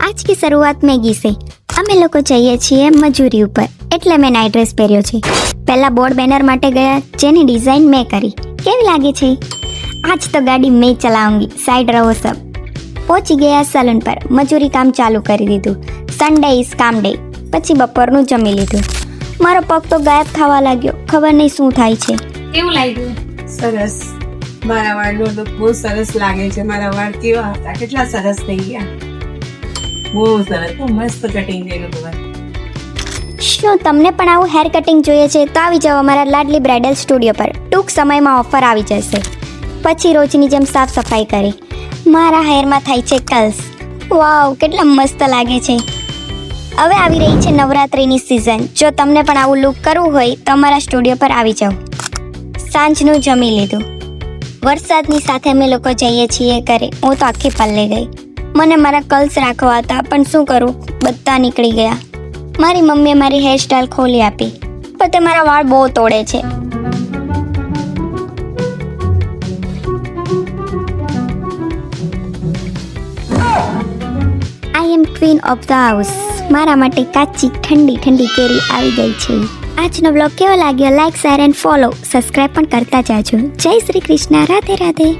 आज की शुरुआत मैगी से। અમે લોકો જઈએ છીએ મજૂરી ઉપર, એટલે મેં નાઇટ ડ્રેસ પહેર્યો છે. પહેલા બોર્ડ બેનર માટે ગયા, જેની ડિઝાઇન મેં કરી. કેવી લાગે છે? આજ તો ગાડી મેં ચલાऊंगी, સાઈડ રહો સબ. પહોંચી ગયા સલૂન પર, મજૂરી કામ ચાલુ કરી દીધું. સન્ડે ઇઝ કામ ડે. પછી બપોરનું જમી લીધું. મારો પગ તો ગાયબ થવા લાગ્યો, ખબર નહીં શું થાય છે. કેવું લાગ્યું? સરસ. મારા વાળનો તો બહુ સરસ લાગે છે. મારા વાળ કેવા હતા, કેટલા સરસ થઈ ગયા. બહુ સરસ, બહુ મસ્ત કટિંગ થયેલું તમારે. શું તમને પણ આવું હેર કટિંગ જોઈએ છે તો આવી જાઓ અમારા લાડલી બ્રાઇડલ સ્ટુડિયો પર. ટૂંક સમયમાં ઓફર આવી જશે. પછી રોજની જેમ સાફ સફાઈ કરી. મારા હેરમાં થાય છે કર્લ્સ. વાવ, કેટલા મસ્ત લાગે છે. હવે આવી રહી છે નવરાત્રિની સિઝન. જો તમને પણ આવું લુક કરવું હોય તો અમારા સ્ટુડિયો પર આવી જાઓ. સાંજનું જમી લીધું. વરસાદની સાથે અમે લોકો જઈએ છીએ ઘરે. હું તો આખી પલ્લે ગઈ. મને મારા કર્લ્સ રાખવા હતા, પણ શું કરું, બધા નીકળી ગયા. મારી મમ્મીએ મારી હેરસ્ટાઈલ ખોલી આપી, પણ તે મારા વાળ બહુ તોડે છે. આઈ એમ ક્વીન ઓફ ધ હાઉસ. મારા માટે કાચી ઠંડી ઠંડી કેરી આવી ગઈ છે. આજનો બ્લોગ કેવો લાગ્યો? Like, share and follow, subscribe પણ કરતા જાજો. જય શ્રી કૃષ્ણ. રાધે રાધે.